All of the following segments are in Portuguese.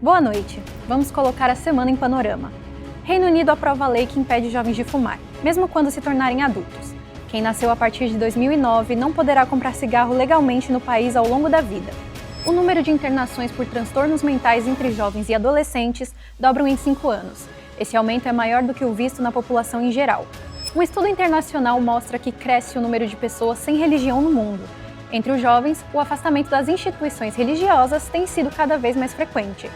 Boa noite. Vamos colocar a semana em panorama. Reino Unido aprova a lei que impede jovens de fumar, mesmo quando se tornarem adultos. Quem nasceu a partir de 2009 não poderá comprar cigarro legalmente no país ao longo da vida. O número de internações por transtornos mentais entre jovens e adolescentes dobram em 5 anos. Esse aumento é maior do que o visto na população em geral. Um estudo internacional mostra que cresce o número de pessoas sem religião no mundo. Entre os jovens, o afastamento das instituições religiosas tem sido cada vez mais frequente.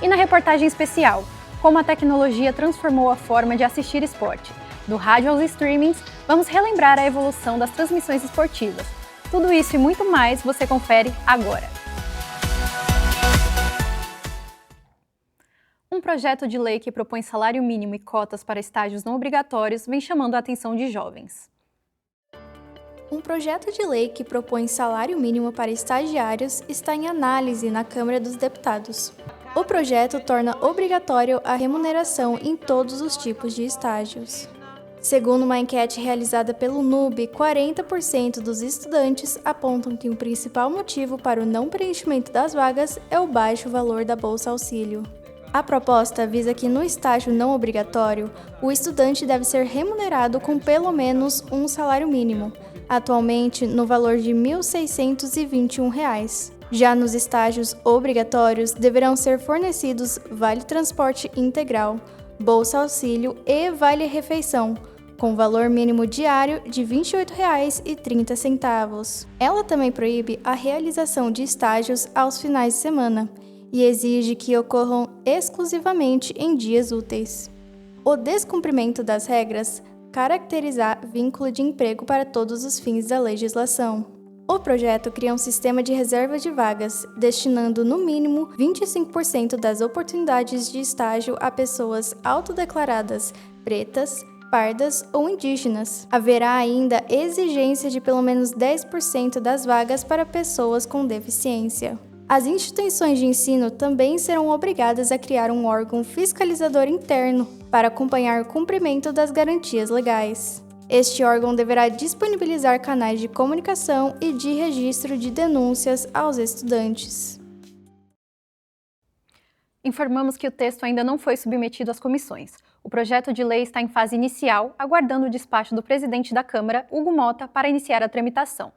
E na reportagem especial, como a tecnologia transformou a forma de assistir esporte. Do rádio aos streamings, vamos relembrar a evolução das transmissões esportivas. Tudo isso e muito mais você confere agora. Um projeto de lei que propõe salário mínimo e cotas para estágios não obrigatórios vem chamando a atenção de jovens. Um projeto de lei que propõe salário mínimo para estagiários está em análise na Câmara dos Deputados. O projeto torna obrigatório a remuneração em todos os tipos de estágios. Segundo uma enquete realizada pelo NUB, 40% dos estudantes apontam que o principal motivo para o não preenchimento das vagas é o baixo valor da Bolsa Auxílio. A proposta visa que no estágio não obrigatório, o estudante deve ser remunerado com pelo menos um salário mínimo, atualmente no valor de R$ 1.621. Já nos estágios obrigatórios, deverão ser fornecidos Vale Transporte Integral, Bolsa Auxílio e Vale Refeição, com valor mínimo diário de R$ 28,30. Ela também proíbe a realização de estágios aos finais de semana e exige que ocorram exclusivamente em dias úteis. O descumprimento das regras caracterizar vínculo de emprego para todos os fins da legislação. O projeto cria um sistema de reserva de vagas, destinando no mínimo 25% das oportunidades de estágio a pessoas autodeclaradas pretas, pardas ou indígenas. Haverá ainda exigência de pelo menos 10% das vagas para pessoas com deficiência. As instituições de ensino também serão obrigadas a criar um órgão fiscalizador interno para acompanhar o cumprimento das garantias legais. Este órgão deverá disponibilizar canais de comunicação e de registro de denúncias aos estudantes. Informamos que o texto ainda não foi submetido às comissões. O projeto de lei está em fase inicial, aguardando o despacho do presidente da Câmara, Hugo Mota, para iniciar a tramitação.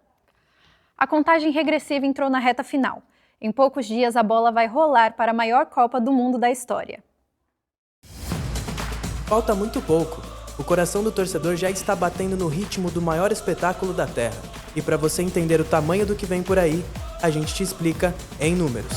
A contagem regressiva entrou na reta final. Em poucos dias, a bola vai rolar para a maior Copa do Mundo da história. Falta muito pouco. O coração do torcedor já está batendo no ritmo do maior espetáculo da Terra. E para você entender o tamanho do que vem por aí, a gente te explica em números.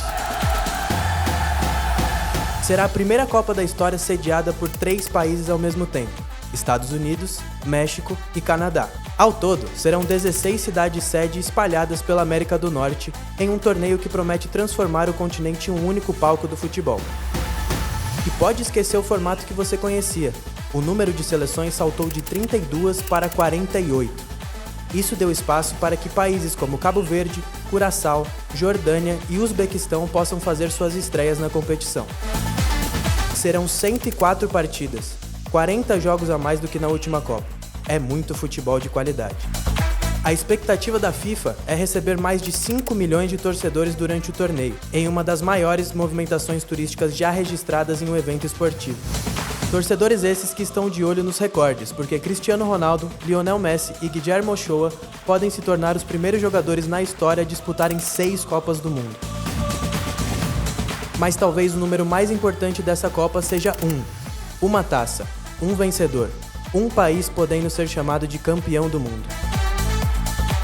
Será a primeira Copa da história sediada por 3 países ao mesmo tempo: Estados Unidos, México e Canadá. Ao todo, serão 16 cidades-sede espalhadas pela América do Norte em um torneio que promete transformar o continente em um único palco do futebol. E pode esquecer o formato que você conhecia. O número de seleções saltou de 32 para 48. Isso deu espaço para que países como Cabo Verde, Curaçao, Jordânia e Uzbequistão possam fazer suas estreias na competição. Serão 104 partidas, 40 jogos a mais do que na última Copa. É muito futebol de qualidade. A expectativa da FIFA é receber mais de 5 milhões de torcedores durante o torneio, em uma das maiores movimentações turísticas já registradas em um evento esportivo. Torcedores esses que estão de olho nos recordes, porque Cristiano Ronaldo, Lionel Messi e Guillermo Ochoa podem se tornar os primeiros jogadores na história a disputarem 6 Copas do Mundo. Mas talvez o número mais importante dessa Copa seja uma taça, um vencedor, um país podendo ser chamado de campeão do mundo.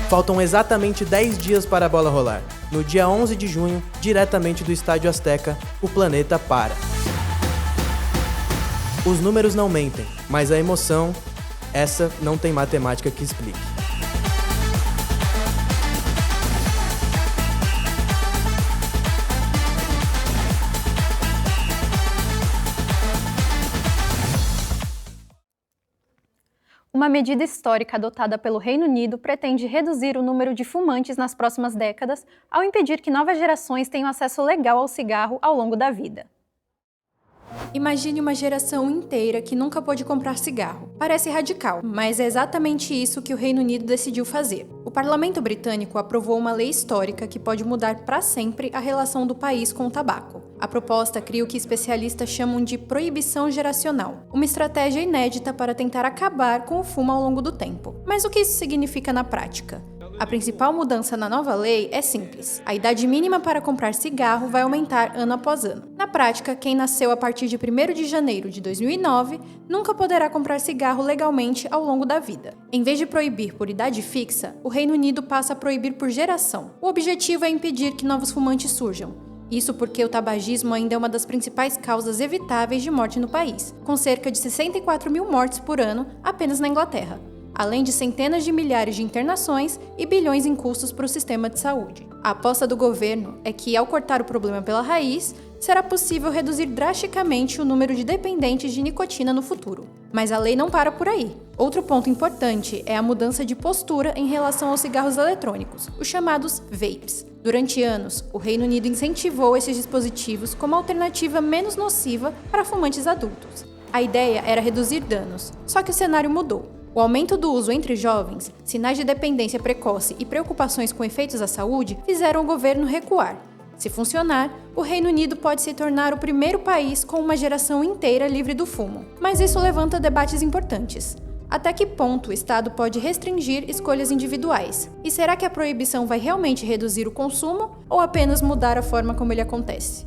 Faltam exatamente 10 dias para a bola rolar. No dia 11 de junho, diretamente do Estádio Azteca, o planeta para. Os números não mentem, mas a emoção, essa não tem matemática que explique. Uma medida histórica adotada pelo Reino Unido pretende reduzir o número de fumantes nas próximas décadas, ao impedir que novas gerações tenham acesso legal ao cigarro ao longo da vida. Imagine uma geração inteira que nunca pôde comprar cigarro. Parece radical, mas é exatamente isso que o Reino Unido decidiu fazer. O parlamento britânico aprovou uma lei histórica que pode mudar para sempre a relação do país com o tabaco. A proposta cria o que especialistas chamam de proibição geracional, uma estratégia inédita para tentar acabar com o fumo ao longo do tempo. Mas o que isso significa na prática? A principal mudança na nova lei é simples. A idade mínima para comprar cigarro vai aumentar ano após ano. Na prática, quem nasceu a partir de 1º de janeiro de 2009 nunca poderá comprar cigarro legalmente ao longo da vida. Em vez de proibir por idade fixa, o Reino Unido passa a proibir por geração. O objetivo é impedir que novos fumantes surjam. Isso porque o tabagismo ainda é uma das principais causas evitáveis de morte no país, com cerca de 64 mil mortes por ano apenas na Inglaterra, além de centenas de milhares de internações e bilhões em custos para o sistema de saúde. A aposta do governo é que, ao cortar o problema pela raiz, será possível reduzir drasticamente o número de dependentes de nicotina no futuro. Mas a lei não para por aí. Outro ponto importante é a mudança de postura em relação aos cigarros eletrônicos, os chamados vapes. Durante anos, o Reino Unido incentivou esses dispositivos como alternativa menos nociva para fumantes adultos. A ideia era reduzir danos, só que o cenário mudou. O aumento do uso entre jovens, sinais de dependência precoce e preocupações com efeitos à saúde fizeram o governo recuar. Se funcionar, o Reino Unido pode se tornar o primeiro país com uma geração inteira livre do fumo. Mas isso levanta debates importantes. Até que ponto o Estado pode restringir escolhas individuais? E será que a proibição vai realmente reduzir o consumo ou apenas mudar a forma como ele acontece?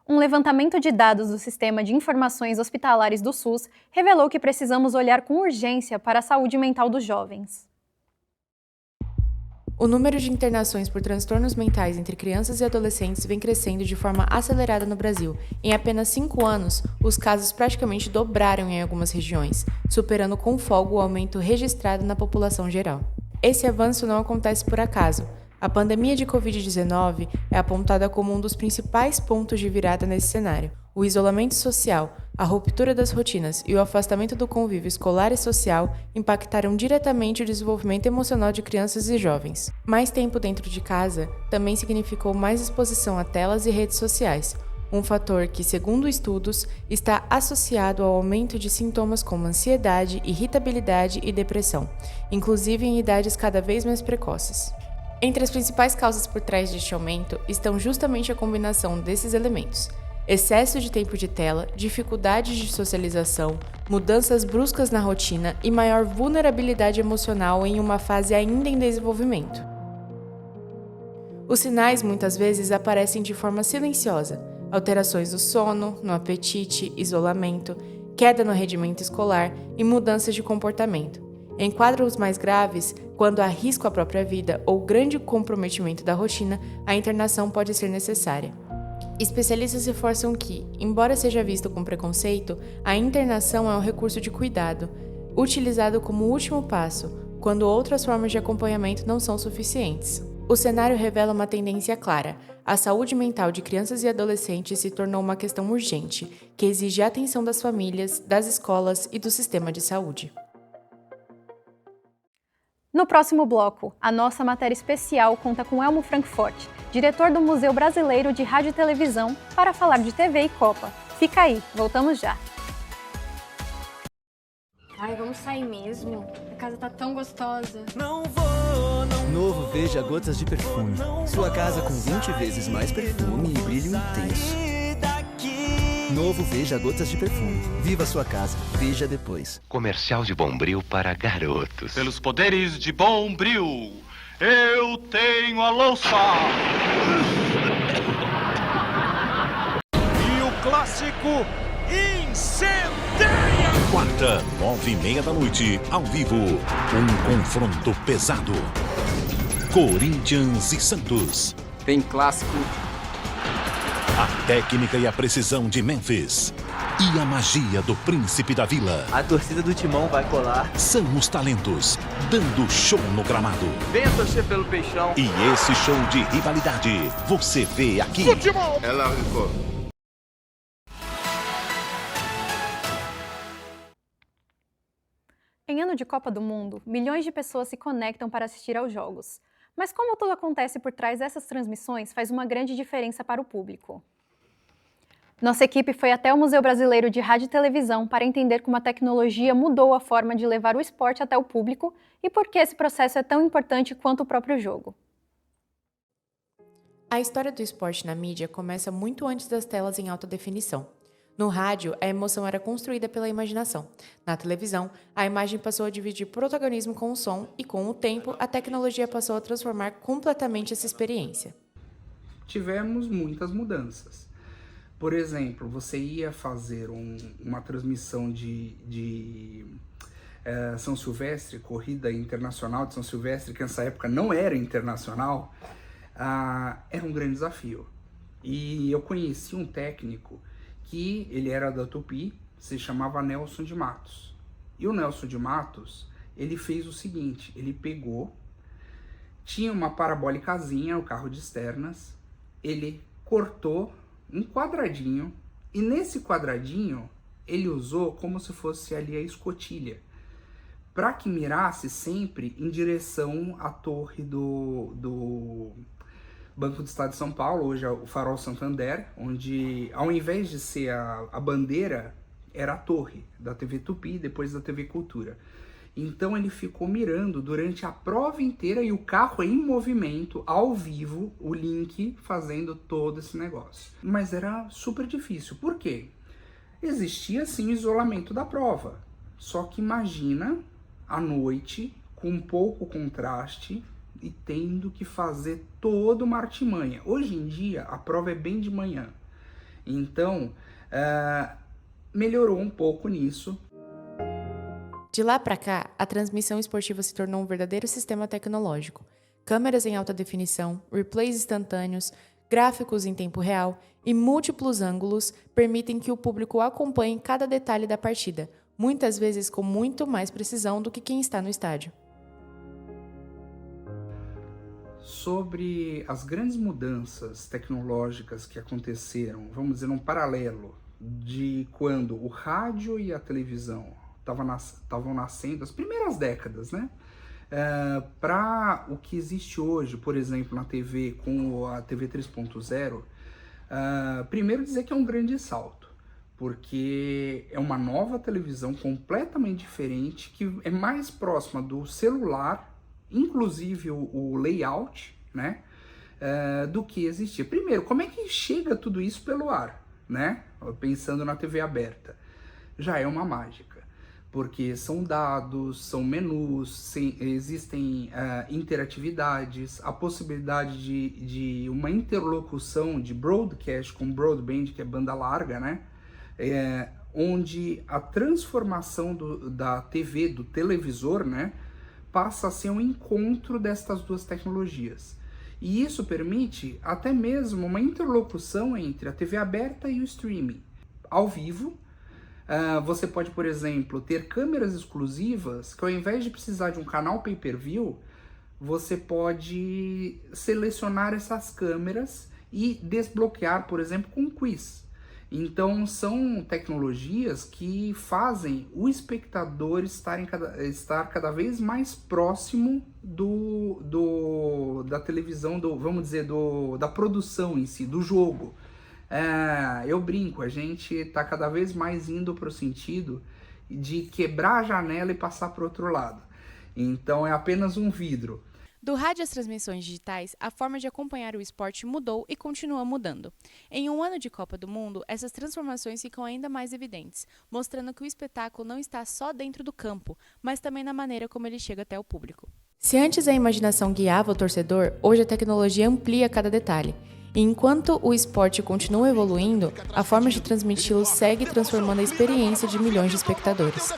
Um levantamento de dados do Sistema de Informações Hospitalares do SUS revelou que precisamos olhar com urgência para a saúde mental dos jovens. O número de internações por transtornos mentais entre crianças e adolescentes vem crescendo de forma acelerada no Brasil. Em apenas 5 anos, os casos praticamente dobraram em algumas regiões, superando com folga o aumento registrado na população geral. Esse avanço não acontece por acaso. A pandemia de Covid-19 é apontada como um dos principais pontos de virada nesse cenário. O isolamento social, a ruptura das rotinas e o afastamento do convívio escolar e social impactaram diretamente o desenvolvimento emocional de crianças e jovens. Mais tempo dentro de casa também significou mais exposição a telas e redes sociais, um fator que, segundo estudos, está associado ao aumento de sintomas como ansiedade, irritabilidade e depressão, inclusive em idades cada vez mais precoces. Entre as principais causas por trás deste aumento estão justamente a combinação desses elementos: excesso de tempo de tela, dificuldades de socialização, mudanças bruscas na rotina e maior vulnerabilidade emocional em uma fase ainda em desenvolvimento. Os sinais muitas vezes aparecem de forma silenciosa: alterações do sono, no apetite, isolamento, queda no rendimento escolar e mudanças de comportamento. Em quadros mais graves, quando há risco à própria vida ou grande comprometimento da rotina, a internação pode ser necessária. Especialistas reforçam que, embora seja visto com preconceito, a internação é um recurso de cuidado, utilizado como último passo, quando outras formas de acompanhamento não são suficientes. O cenário revela uma tendência clara: a saúde mental de crianças e adolescentes se tornou uma questão urgente, que exige a atenção das famílias, das escolas e do sistema de saúde. No próximo bloco, a nossa matéria especial conta com Elmo Frankfort, diretor do Museu Brasileiro de Rádio e Televisão, para falar de TV e Copa. Fica aí, voltamos já. Ai, vamos sair mesmo. A casa tá tão gostosa. Novo Veja Gotas de Perfume. Sua casa com 20 vezes mais perfume e brilho intenso. Novo Veja Gotas de Perfume. Viva sua casa. Veja depois. Comercial de Bombril para garotos. Pelos poderes de Bombril, eu tenho a louça. E o clássico incendeia. Quarta, 9h30 ao vivo. Um confronto pesado. Corinthians e Santos. Tem clássico. A técnica e a precisão de Memphis. E a magia do Príncipe da Vila. A torcida do Timão vai colar. São os talentos, dando show no gramado. Venha torcer pelo Peixão. E esse show de rivalidade, você vê aqui. Futebol. Ela ficou. Em ano de Copa do Mundo, milhões de pessoas se conectam para assistir aos jogos. Mas como tudo acontece por trás dessas transmissões faz uma grande diferença para o público. Nossa equipe foi até o Museu Brasileiro de Rádio e Televisão para entender como a tecnologia mudou a forma de levar o esporte até o público e por que esse processo é tão importante quanto o próprio jogo. A história do esporte na mídia começa muito antes das telas em alta definição. No rádio, a emoção era construída pela imaginação. Na televisão, a imagem passou a dividir protagonismo com o som e, com o tempo, a tecnologia passou a transformar completamente essa experiência. Tivemos muitas mudanças. Por exemplo, você ia fazer uma transmissão de São Silvestre, corrida internacional de São Silvestre, que nessa época não era internacional, era um grande desafio. E eu conheci um técnico que ele era da Tupi, se chamava Nelson de Matos. E o Nelson de Matos, ele fez o seguinte, ele pegou, tinha uma parabólicazinha, o carro de externas, ele cortou um quadradinho, e nesse quadradinho ele usou como se fosse ali a escotilha, para que mirasse sempre em direção à torre do Banco do Estado de São Paulo, hoje é o Farol Santander, onde ao invés de ser a bandeira, era a torre da TV Tupi, depois da TV Cultura. Então ele ficou mirando durante a prova inteira e o carro em movimento, ao vivo, o Link fazendo todo esse negócio. Mas era super difícil. Por quê? Existia sim o isolamento da prova. Só que imagina à noite, com pouco contraste e tendo que fazer toda uma artimanha. Hoje em dia a prova é bem de manhã. Então melhorou um pouco nisso. De lá para cá, a transmissão esportiva se tornou um verdadeiro sistema tecnológico. Câmeras em alta definição, replays instantâneos, gráficos em tempo real e múltiplos ângulos permitem que o público acompanhe cada detalhe da partida, muitas vezes com muito mais precisão do que quem está no estádio. Sobre as grandes mudanças tecnológicas que aconteceram, vamos dizer, um paralelo de quando o rádio e a televisão estavam nascendo, as primeiras décadas, né? Para o que existe hoje, por exemplo, na TV, com a TV 3.0, primeiro dizer que é um grande salto, porque é uma nova televisão completamente diferente, que é mais próxima do celular, inclusive o layout, né? Do que existia. Primeiro, como é que chega tudo isso pelo ar, né? Pensando na TV aberta, já é uma mágica. Porque são dados, são menus, existem interatividades, a possibilidade de uma interlocução de broadcast com broadband, que é banda larga, né? Onde a transformação da TV, do televisor, né, passa a ser um encontro destas duas tecnologias. E isso permite até mesmo uma interlocução entre a TV aberta e o streaming. Ao vivo, você pode, por exemplo, ter câmeras exclusivas que, ao invés de precisar de um canal pay-per-view, você pode selecionar essas câmeras e desbloquear, por exemplo, com um quiz. Então, são tecnologias que fazem o espectador estar cada vez mais próximo da televisão, vamos dizer, da produção em si, do jogo. Eu brinco, a gente está cada vez mais indo para o sentido de quebrar a janela e passar para o outro lado. Então é apenas um vidro. Do rádio às transmissões digitais, a forma de acompanhar o esporte mudou e continua mudando. Em um ano de Copa do Mundo, essas transformações ficam ainda mais evidentes, mostrando que o espetáculo não está só dentro do campo, mas também na maneira como ele chega até o público. Se antes a imaginação guiava o torcedor, hoje a tecnologia amplia cada detalhe. E enquanto o esporte continua evoluindo, a forma de transmiti-lo segue transformando a experiência de milhões de espectadores.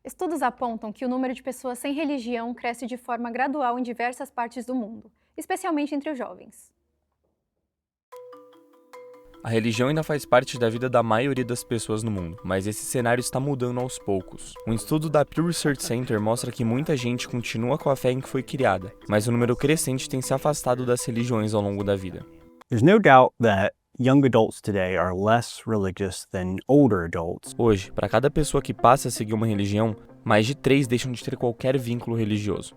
Estudos apontam que o número de pessoas sem religião cresce de forma gradual em diversas partes do mundo, especialmente entre os jovens. A religião ainda faz parte da vida da maioria das pessoas no mundo, mas esse cenário está mudando aos poucos. Um estudo da Pew Research Center mostra que muita gente continua com a fé em que foi criada, mas o número crescente tem se afastado das religiões ao longo da vida. There's no doubt that young adults today are less religious than older adults. Hoje, para cada pessoa que passa a seguir uma religião, mais de 3 deixam de ter qualquer vínculo religioso.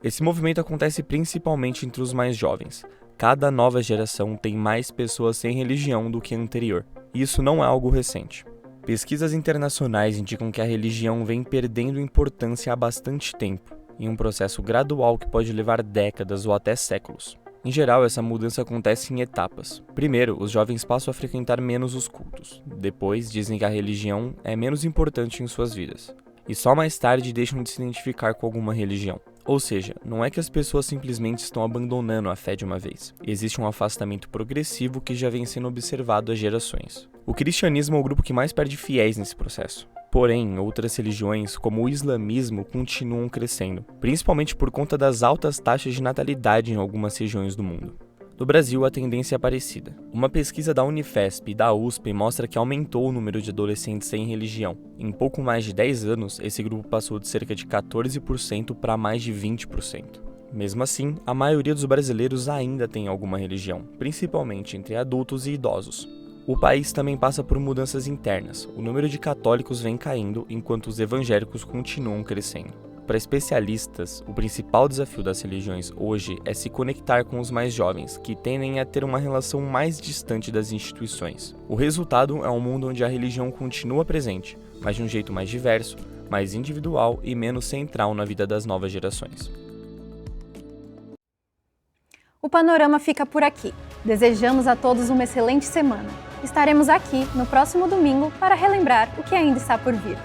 Esse movimento acontece principalmente entre os mais jovens. Cada nova geração tem mais pessoas sem religião do que a anterior. E isso não é algo recente. Pesquisas internacionais indicam que a religião vem perdendo importância há bastante tempo, em um processo gradual que pode levar décadas ou até séculos. Em geral, essa mudança acontece em etapas. Primeiro, os jovens passam a frequentar menos os cultos. Depois, dizem que a religião é menos importante em suas vidas. E só mais tarde deixam de se identificar com alguma religião. Ou seja, não é que as pessoas simplesmente estão abandonando a fé de uma vez. Existe um afastamento progressivo que já vem sendo observado há gerações. O cristianismo é o grupo que mais perde fiéis nesse processo. Porém, outras religiões, como o islamismo, continuam crescendo, principalmente por conta das altas taxas de natalidade em algumas regiões do mundo. No Brasil, a tendência é parecida. Uma pesquisa da Unifesp e da USP mostra que aumentou o número de adolescentes sem religião. Em pouco mais de 10 anos, esse grupo passou de cerca de 14% para mais de 20%. Mesmo assim, a maioria dos brasileiros ainda tem alguma religião, principalmente entre adultos e idosos. O país também passa por mudanças internas. O número de católicos vem caindo, enquanto os evangélicos continuam crescendo. Para especialistas, o principal desafio das religiões hoje é se conectar com os mais jovens, que tendem a ter uma relação mais distante das instituições. O resultado é um mundo onde a religião continua presente, mas de um jeito mais diverso, mais individual e menos central na vida das novas gerações. O Panorama fica por aqui. Desejamos a todos uma excelente semana. Estaremos aqui no próximo domingo para relembrar o que ainda está por vir.